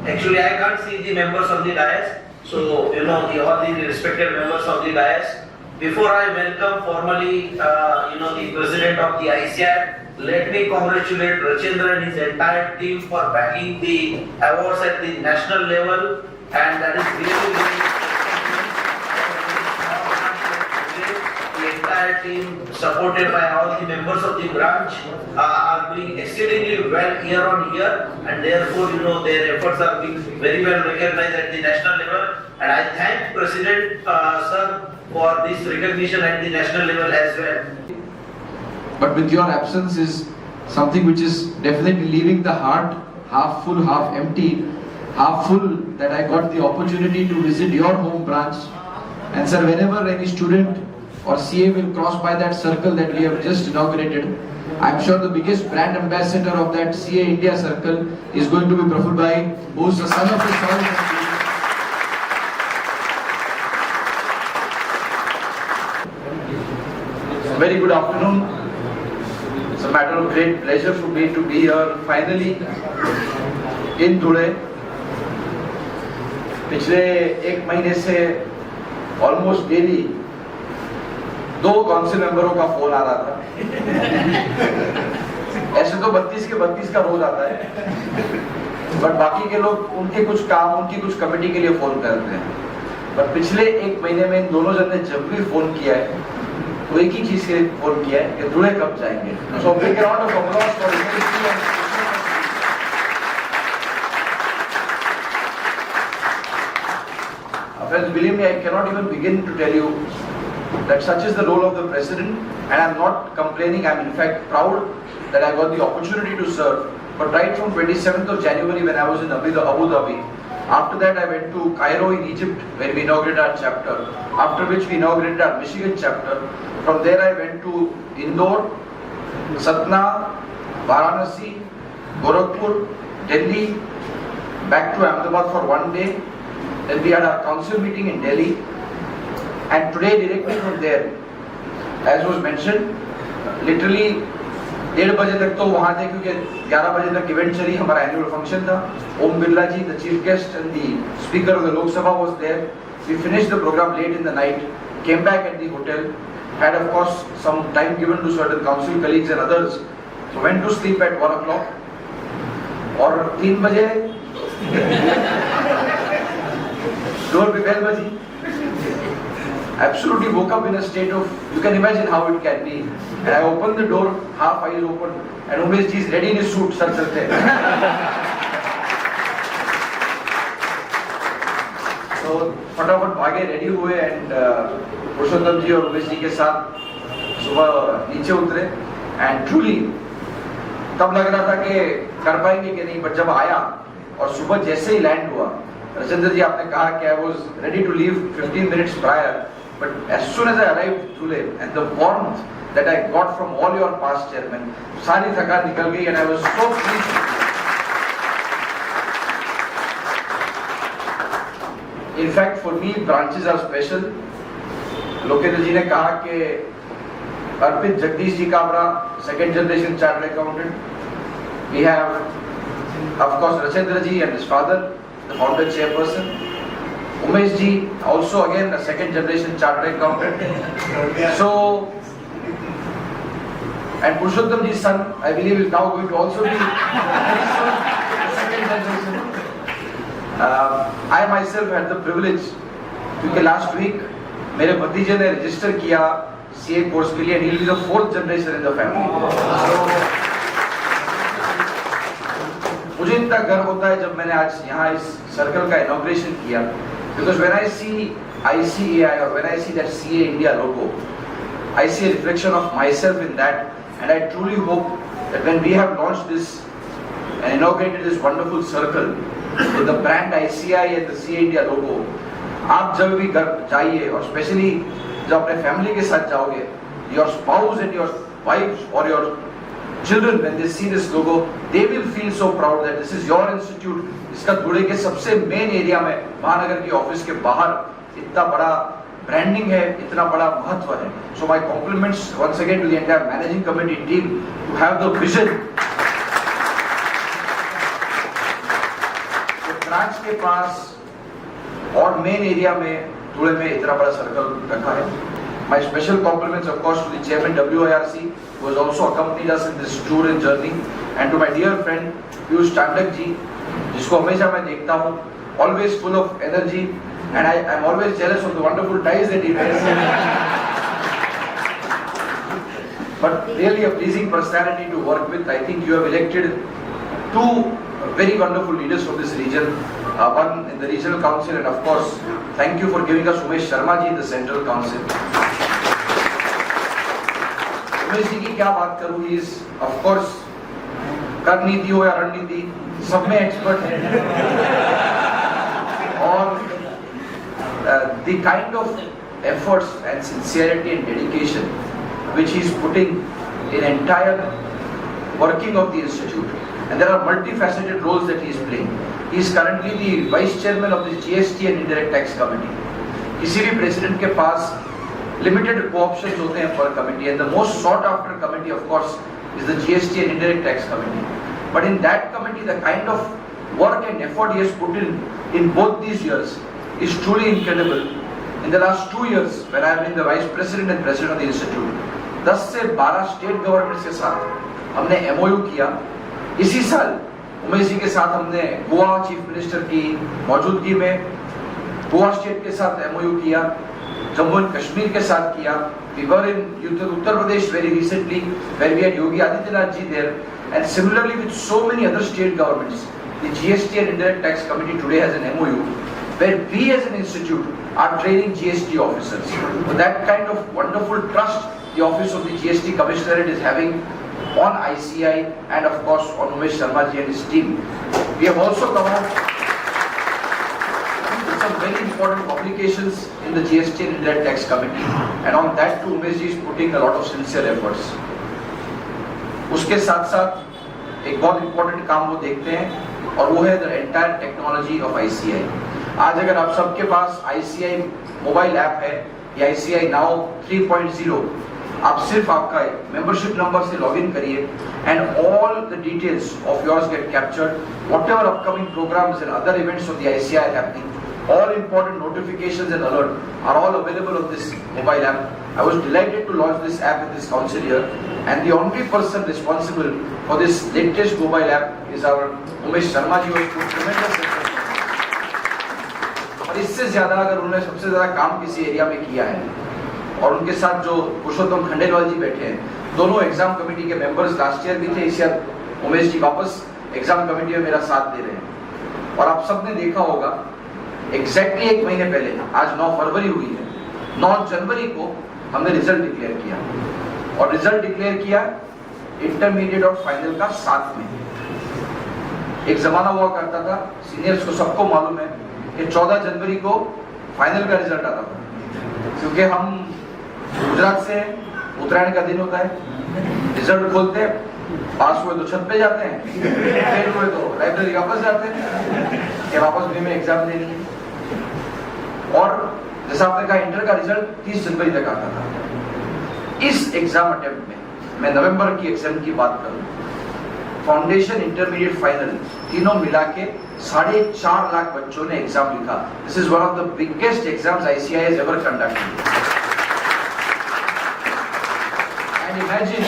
Actually, I can't see the members of the dais. So, all the respected members of the dais. Before I welcome formally, the president of the ICI, let me congratulate Rachendra and his entire team for bagging the awards at the national level, and that is really great. The entire team, supported by all the members of the branch, are doing exceedingly well year on year, and therefore, their efforts are being very well recognized at the national level. And I thank President Sir for this recognition at the national level as well. But with your absence is something which is definitely leaving the heart half full, half empty. Half full that I got the opportunity to visit your home branch. And sir, whenever any student or CA will cross by that circle that we have just inaugurated, I'm sure the biggest brand ambassador of that CA India circle is going to be Praful Bhai, who is the son of his soil. Very good afternoon. It's a matter of great pleasure for me to be here finally in Dhule. पिछले एक महीने से almost daily 2 council मेंबरों का phone आ रहा था। ऐसे तो 32 के 32 का रोज आता है, बट बाकी के लोग उनके कुछ काम, उनकी कुछ कमेटी के लिए फोन करते हैं। पर पिछले एक महीने में इन दोनों जन ने जब भी फोन किया है तो एक ही चीज के लिए फोन किया है कि धुले कब जाएंगे। So big round of applause for Friends, believe me, I cannot even begin to tell you that such is the role of the president, and I'm not complaining. I'm in fact proud that I got the opportunity to serve. But right from 27th of January when I was in Abu Dhabi, after that I went to Cairo in Egypt when we inaugurated our chapter, after which we inaugurated our Michigan chapter. From there I went to Indore, Satna, Varanasi, Gorakhpur, Delhi, back to Ahmedabad for one day. Then we had our council meeting in Delhi, and today directly from there, as was mentioned, literally 1:30 बजे तक तो वहाँ थे क्योंकि 11 बजे तक event चली, हमारा एनुअल फंक्शन था। ओम बिरला जी, the chief guest and the speaker of the Lok Sabha was there. We finished the program late in the night, came back at the hotel, had of course some time given to certain council colleagues and others, so went to sleep at 1 o'clock. और 3 बजे door bell baji. Absolutely woke up in a state of, you can imagine how it can be. And I opened the door, half eyes open, and Umesh ji is ready in his suit, sir chalte. So फटाफट भागे, ready हुए, and पुरुषोत्तम जी और उमेश जी के साथ सुबह नीचे उतरे, and truly तब लग रहा था कि कर पाएंगे कि नहीं, but जब आया और सुबह जैसे ही लैंड हुआ, Rajendra ji, आपने कहा कि I was ready to leave 15 minutes prior, but as soon as I arrived Dhule and the warmth that I got from all your past chairmen, सारी थकान निकल गई, and I was so pleased. In fact, for me, branches are special. Lokendra जी ने कहा कि अर्पित Jagdish ji Kabra, second generation chartered accountant. We have, of course, Rachendra ji and his father, the founder chairperson. Umesh ji, also again a second generation chartered accountant. So, and Purushottam ji's son, I believe, is now going to also be second generation. I myself had the privilege, क्योंकि last week मेरे भतीजे ने register किया CA course के लिए, and he will be the 4th generation in the family. मुझे इतना गर्व होता है जब मैंने आज यहाँ इस सर्कल का इनॉग्रेशन किया, because when I see ICAI or when I see that CA India logo, I see a reflection of myself in that, and I truly hope that when we have launched this and inaugurated this wonderful circle with the brand ICAI and the CA India logo, आप जब भी घर जाइए और specially जब अपने family के साथ जाओगे, your spouse and your wife or your children, when they see this logo, they will feel so proud that this is your institute. इसका धुले के सबसे मेन एरिया में, महानगर की ऑफिस के बाहर इतना बड़ा ब्रांडिंग है, इतना बड़ा महत्व है. So my compliments once again to the entire managing committee team to have the vision. Branch के पास और मेन एरिया में धुले में इतना बड़ा सर्कल रखा है. My special compliments of course to the chairman WIRC who has also accompanied us in this tour and journey, and to my dear friend Piyush Chandak ji जिसको हमेशा मैं देखता हूँ always full of energy, and I am always jealous of the wonderful ties that he wears. But really a pleasing personality to work with. I think you have elected two very wonderful leaders from this region, one in the regional council, and of course thank you for giving us Umesh Sharma ji in the central council. Umesh ji की क्या बात करूं, he is of course कर नीति हो या रणनीति सब में एक्सपर्ट है, और the kind of efforts and sincerity and dedication which he is putting in entire working of the institute, and there are multifaceted roles that he is playing. He is currently the vice chairman of the GST and indirect tax committee. किसी भी president के पास limited co-options होते हैं per committee, and the most sought after committee of course is the GST and indirect tax committee. But in that committee, the kind of work and effort he has put in both these years is truly incredible. In the last 2 years, when I have been the vice president and president of the institute, 10 से 12 state government के साथ हमने MOU किया. इसी साल उमेश जी के साथ हमने गोवा चीफ मिनिस्टर की मौजूदगी में गोवा स्टेट के साथ MOU किया, जम्मू एंड कश्मीर के साथ किया. We were in Uttar Pradesh very recently, where we had Yogi Adityanath ji there, and similarly with so many other state governments. The GST and indirect tax committee today has an MOU where we as an institute are training GST officers. So that kind of wonderful trust the office of the GST commissionerate is having on ICI and of course on Umesh Sharma ji and his team. We have also come out with some very important publications in the GST and indirect tax committee, and on that too Umesh ji is putting a lot of sincere efforts. उसके साथ साथ एक बहुत important काम वो देखते हैं, और वो है the entire technology of ICI. आज अगर आप सबके पास ICI मोबाइल ऐप है या ICI नाउ 3.0, आप सिर्फ आपका मेंबरशिप नंबर से लॉगिन करिए and all the details of yours get captured. Whatever upcoming programmes and other events of the ICI are happening, all important notifications and alert are all available on this mobile app. I was delighted to launch this app in this council year, and the only person responsible for this latest mobile app is our Umesh Sharma ji, who has put tremendous effort. और इससे ज्यादा अगर उन्होंने सबसे ज्यादा काम किसी area में किया है, और उनके साथ जो पुरुषोत्तम खंडेलवाल जी बैठे हैं, दोनों एग्जाम कमेटी के मेंबर्स लास्ट ईयर भी थे, इस ईयर उमेश जी वापस एग्जाम कमेटी में मेरा साथ दे रहे हैं. और आप सबने देखा होगा एग्जैक्टली 1 महीने पहले, आज 9 फरवरी हुई है, 9 जनवरी को हमने रिजल्ट डिक्लेयर किया, और रिजल्ट डिक्लेयर किया इंटरमीडिएट और फाइनल का साथ में. एक जमाना हुआ करता था, सीनियर्स को सबको मालूम है कि 14 जनवरी को फाइनल का रिजल्ट आता था, क्योंकि हम गुजरात से उत्तरायण का दिन होता है, रिजल्ट खोलते हैं, पास हुए तो छत पे जाते हैं, फेल हुए तो लाइब्रेरी वापस जाते हैं कि वापस भी में एग्जाम देनी है. और जैसा आपने कहा इंटर का रिजल्ट 30 जनवरी तक आता था. इस एग्जाम अटेम्प्ट में मैं नवंबर की एग्जाम की बात करूं, फाउंडेशन, इंटरमीडिएट, फाइनल तीनों मिला के 4.5 लाख बच्चों ने एग्जाम लिखा. This is one of the biggest exams ICI has ever conducted. And imagine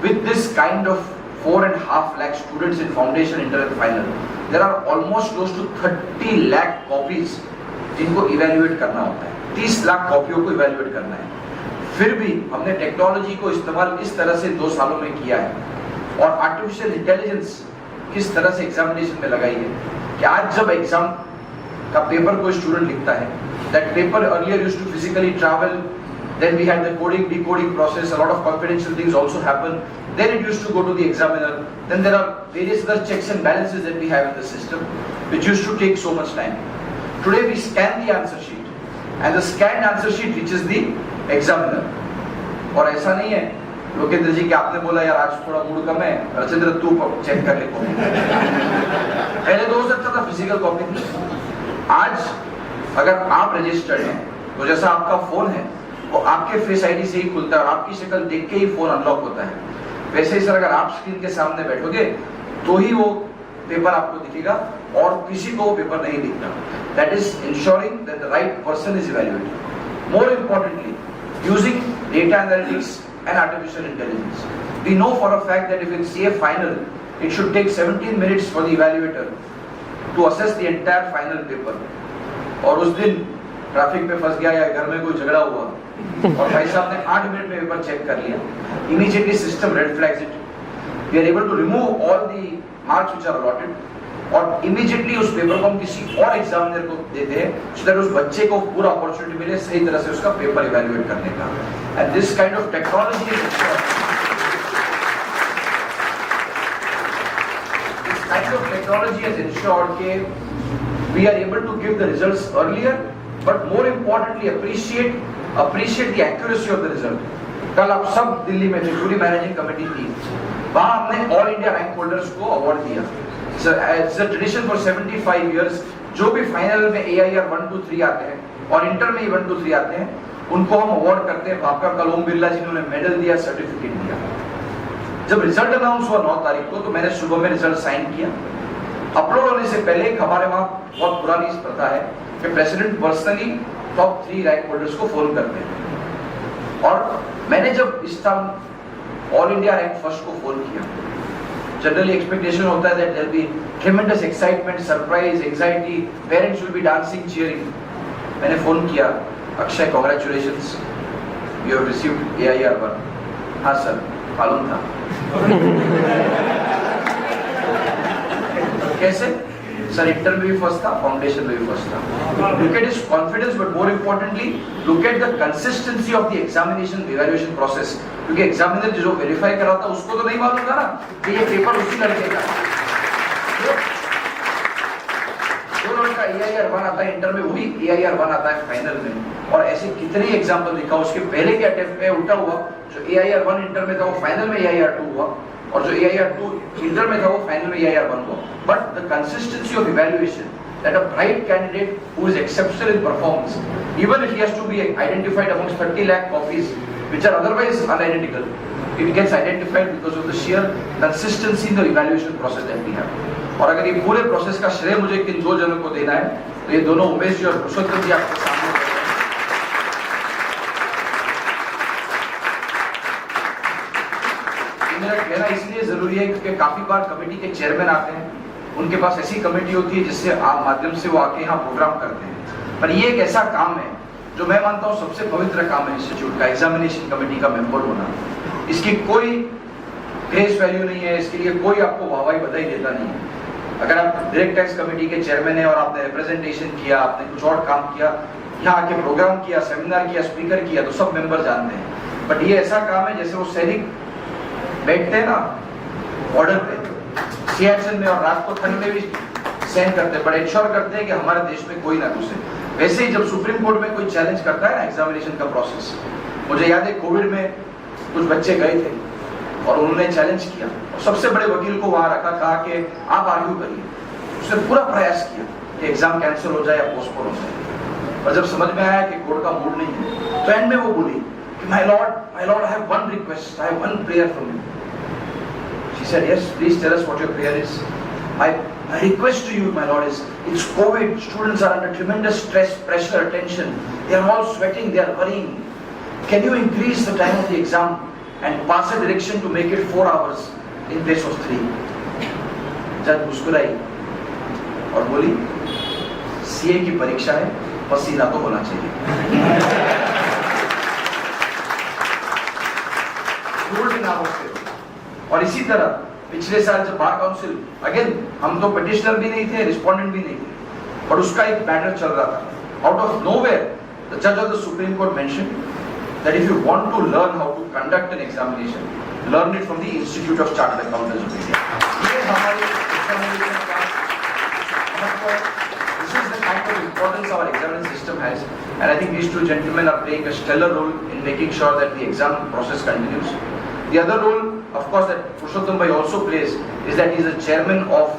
with this kind of 4.5 lakh students in foundation, inter and final, there are almost close to 30 lakh copies जिनको evaluate करना होता है. 30 लाख कॉपियों को evaluate करना है. फिर भी हमने टेक्नोलॉजी को इस्तेमाल इस तरह से 2 सालों में किया है, और आर्टिफिशियल इंटेलिजेंस किस तरह से एग्जामिनेशन में लगाई है कि आज जब एग्जाम का पेपर कोई स्टूडेंट लिखता है, that paper earlier used to physically travel, then we had the coding decoding process, a lot of confidential things also happen, then it used to go to the examiner, then there are various other checks and balances that we have in the system which used to take so much time. Today we scan the answer sheet and the scanned answer sheet reaches the examiner. और ऐसा नहीं है लोकेंद्र जी कि आपने बोला यार आज थोड़ा मूड कम है, रचिंद्र तू चेक कर ले कॉपी. पहले तो हो सकता था फिजिकल कॉपी. आज अगर आप रजिस्टर्ड हैं तो जैसा आपका फोन है वो आपके फेस आईडी से ही खुलता है और आपकी शक्ल देख के ही फोन अनलॉक होता है, वैसे ही सर अगर आप स्क्रीन के सामने बैठोगे तो ही वो पेपर आपको दिखेगा और किसी को वो पेपर नहीं दिखना. That is ensuring that the right person is evaluated. More importantly, using data analytics and artificial intelligence. We know for a fact that if in CA final, it should take 17 minutes for the evaluator to assess the entire final paper. और उस दिन traffic में फंस गया या घर में कोई झगड़ा हुआ और भाई साहब ने 8 मिनट में पेपर चेक कर लिया. Immediately system red flags it. We are able to remove all the marks which are allotted. और इमीडिएटली उस पेपर को हम किसी और एग्जामिनर को देते हैं so that उस बच्चे को पूरा अपॉर्चुनिटी मिले सही तरह से उसका पेपर इवैल्यूएट करने का. And this kind of technology has ensured that we are able to give the results earlier, but more importantly appreciate the accuracy of the result. कल आप सब दिल्ली में थे, पूरी मैनेजिंग कमेटी थी, वहां हमने ऑल इंडिया रैंक होल्डर्स को अवार्ड दिया. It's a tradition for 75 years. जो भी फाइनल में AIR 1, 2, 3 आते हैं और इंटर में 1, 2, 3 आते हैं, उनको हम अवार्ड करते हैं. आपका कल ओम बिरला जी ने उन्हें मेडल दिया, सर्टिफिकेट दिया. जब रिजल्ट अनाउंस हुआ 9 तारीख को, तो मैंने सुबह में रिजल्ट साइन किया. अपलोड होने से पहले हमारे वहाँ बहुत पुरानी प्रथा है कि president personally top 3 rank holders को फोन करते हैं. और मैंने जब इस time all India rank first को फोन किया, जनरली एक्सपेक्टेशन होता है that there'll be tremendous excitement, surprise, anxiety, parents will be dancing, cheering. मैंने फोन किया, Akshay congratulations, you have received AIR 1. हाँ सर, मालूम था. कैसे? सर इंटर में भी फर्स्ट था, फाउंडेशन में भी फर्स्ट था. Look at his confidence, but more importantly, look at the consistency of the examination evaluation process. क्योंकि एग्जामिनर जो वेरीफाई कर रहा था उसको तो नहीं मालूम था ना कि ये पेपर उसी लड़के का. जो लड़का AIR 1 आता है इंटर में, वही AIR 1 आता है फाइनल में. और ऐसे कितने एग्जाम्पल दिखा. उसके पहले के अटेम्प्ट में उल्टा हुआ, जो AIR 1 इंटर में था वो फाइनल में AIR 2 हुआ, और जो AIR 2 इंटर में था वो फाइनल में AIR 1 हुआ. But the consistency of evaluation that a bright candidate who is exceptional in performance, even if he has to be identified amongst 30 lakh copies which are otherwise unidentical, it gets identified because of the sheer consistency in the evaluation process that we have. और अगर ये पूरे process का श्रेय मुझे किन 2 जनों को देना है, तो ये दोनों उमेश जी और पुरुषोत्तम जी आपके सामने हैं. मेरा कहना इसलिए जरूरी है क्योंकि काफी बार कमेटी के चेयरमैन आते हैं, उनके पास ऐसी कमेटी होती है जिससे आप माध्यम से वो आके यहाँ प्रोग्राम करते हैं. पर ये एक ऐसा काम है जो मैं मानता हूँ सबसे पवित्र काम है इंस्टीट्यूट का, एग्जामिनेशन कमेटी का मेंबर होना. इसकी कोई ग्रेस वैल्यू नहीं है, इसके लिए कोई आपको वाहवाही बधाई देता नहीं है. अगर आप डायरेक्ट टैक्स कमेटी के चेयरमैन हैं और आपने रिप्रेजेंटेशन किया, आपने कुछ और काम किया, यहाँ आके प्रोग्राम किया, सेमिनार किया, स्पीकर किया, तो सब मेंबर जानते हैं. बट ये ऐसा काम है जैसे वो सैनिक बैठते हैं ना बॉर्डर पे सियाचिन में, और रात को ठंड में भी सहन करते हैं, बट इंश्योर करते हैं कि हमारे देश में कोई ना घुसे. वैसे ही जब सुप्रीम कोर्ट में कोई चैलेंज करता है ना एग्जामिनेशन का प्रोसेस, मुझे याद है कोविड में कुछ बच्चे गए थे और उन्होंने चैलेंज किया और सबसे बड़े वकील को वहां रखा, कहा कि आप आर्ग्यू करिए. उसने पूरा प्रयास किया कि एग्जाम कैंसिल हो जाए या पोस्टपोन हो जाए. और जब समझ में आया कि कोर्ट का मूड नहीं है, तो एंड में वो बोली कि my Lord I have one request, I have one prayer from you. She said, yes, please tell us what your prayer is. My request to you, my lord, is it's COVID. Students are under tremendous stress, pressure, tension. They are all sweating, they are worrying. Can you increase the time of the exam and pass a direction to make it 4 hours in place of 3? जज मुस्कुराई और बोली, CA की परीक्षा है, पसीना तो होना चाहिए. और इसी तरह पिछले साल जब बार काउंसिल, अगेन हम तो पिटिशनर भी नहीं थे, रिस्पोंडेंट भी नहीं थे, पर उसका एक मैटर चल रहा था. आउट ऑफ नोवेयर द जज of the supreme court mention that if you want to learn how to conduct an examination, learn it from the institute of chartered accountants of India. ये हमारे examination का this is the kind of importance our examination system has, and I think these 2 gentlemen are playing a stellar role in making sure that the exam process continues. The other role, of course, that Purushottam Bhai also plays is that he is the chairman of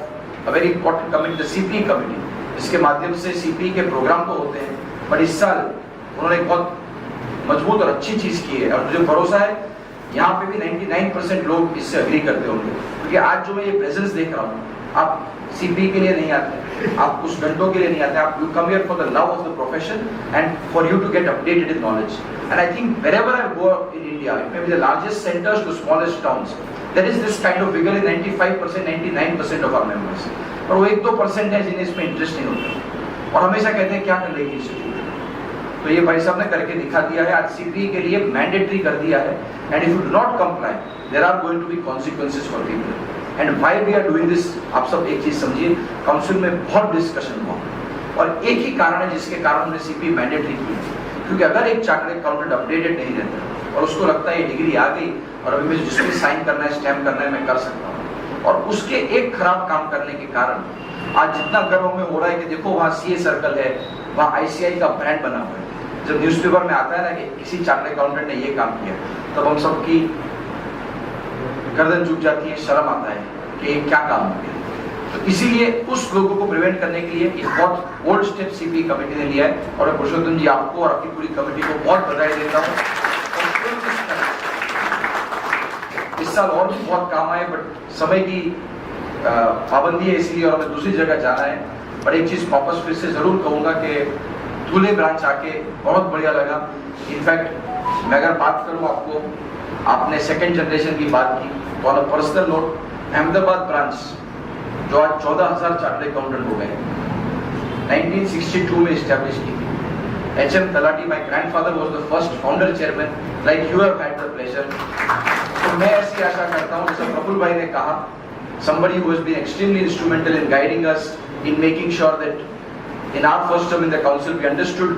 a very important committee, the CPE committee. इसके माध्यम से CPE के programme तो होते हैं, but इस साल उन्होंने एक बहुत मजबूत और अच्छी चीज की है, और मुझे भरोसा है यहाँ पे भी 99% लोग इससे अग्री करते होंगे. क्योंकि आज जो मैं ये प्रेजेंस देख रहा हूँ, आप सीपी के लिए नहीं आते, आप उस घंटों के लिए नहीं आते, आप you come here for the love of the profession and for you to get updated in knowledge. And I think wherever I go in India, it may be the largest centers to smallest towns, there is this kind of vigor in 95%, 99% of our members. और वो 1-2% है जिन्हें इसमें interest नहीं होता और हमेशा कहते हैं क्या कर लेगी इंस्टीट्यूट. तो ये भाई साहब ने करके दिखा दिया है. आज सीपी के लिए मैंडेटरी कर दिया है and if you do not comply there are going to be consequences for people. And why we are doing this, आप सब एक चीज समझिए, काउंसिल में बहुत डिस्कशन हुआ और एक ही कारण है जिसके कारण हमने सीपी मैंडेटरी की, क्योंकि अगर एक चार्टर्ड अकाउंटेंट अपडेटेड नहीं रहता और उसको लगता है ये डिग्री आ गई और अभी मुझे जिसमें साइन करना है, स्टैम्प करना है, मैं कर सकता हूँ, और उसके एक खराब काम करने के कारण आज जितना गर्व हमें हो रहा है कि देखो वहाँ सीए सर्कल है, वहाँ आईसीआई का ब्रांड बना हुआ है. जब न्यूज़पेपर में आता है ना कि किसी चार्टर्ड अकाउंटेंट ने ये काम किया, तब हम सबकी गर्दन झुक जाती है, शर्म आता है कि क्या काम हो गया. तो इसीलिए उस लोगों को प्रिवेंट करने के लिए एक बहुत बोल्ड स्टेप सीपी कमेटी ने लिया है और पुरुषोत्तम जी आपको और आपकी पूरी कमेटी को बहुत बधाई देता हूँ. इस साल और भी बहुत काम आए, बट समय की पाबंदी है इसलिए और हमें दूसरी जगह जाना है. पर एक चीज वापस फिर से जरूर कहूंगा कि धुले ब्रांच आके बहुत बढ़िया लगा. इनफैक्ट मैं अगर बात करूं आपको, आपने सेकंड जनरेशन की बात की, तो on a personal note Ahmedabad branch जो आज 14,000 चार्टर्ड अकाउंटेंट हो गए, 1962 में एस्टैब्लिश की थी. HM talati, my grandfather was the first founder chairman, like you have had the pleasure. तो मैं ऐसी आशा करता हूं, जैसे प्रफुल्ल भाई ने कहा, somebody who has been extremely instrumental in guiding us in making sure that in our first term in the council we understood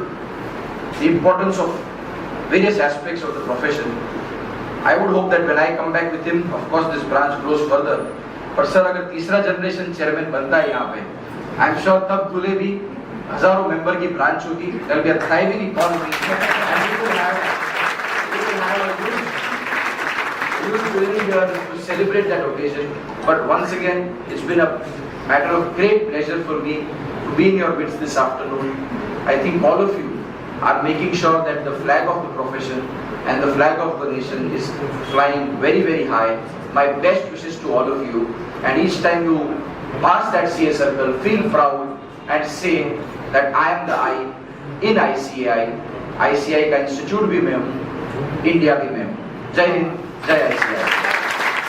the importance of various aspects of the profession. I would hope that when I come back with him, of course this branch grows further. पर sir अगर तीसरा generation chairman बनता है यहाँ पे, I am sure तब धुले भी हजारों मेंबर की ब्रांच होगी. There will be a thriving economy and we will have a huge building here to celebrate that occasion. But once again, it's been a matter of great pleasure for me to be in your midst this afternoon. I think all of you are making sure that the flag of the profession and the flag of the nation is flying very, very high. My best wishes to all of you, and each time you pass that CA circle, feel proud and say that I am the I in ICAI. ICAI का institute भी मैं हूँ, India भी मैं हूँ. जय हिंद, जय ICAI.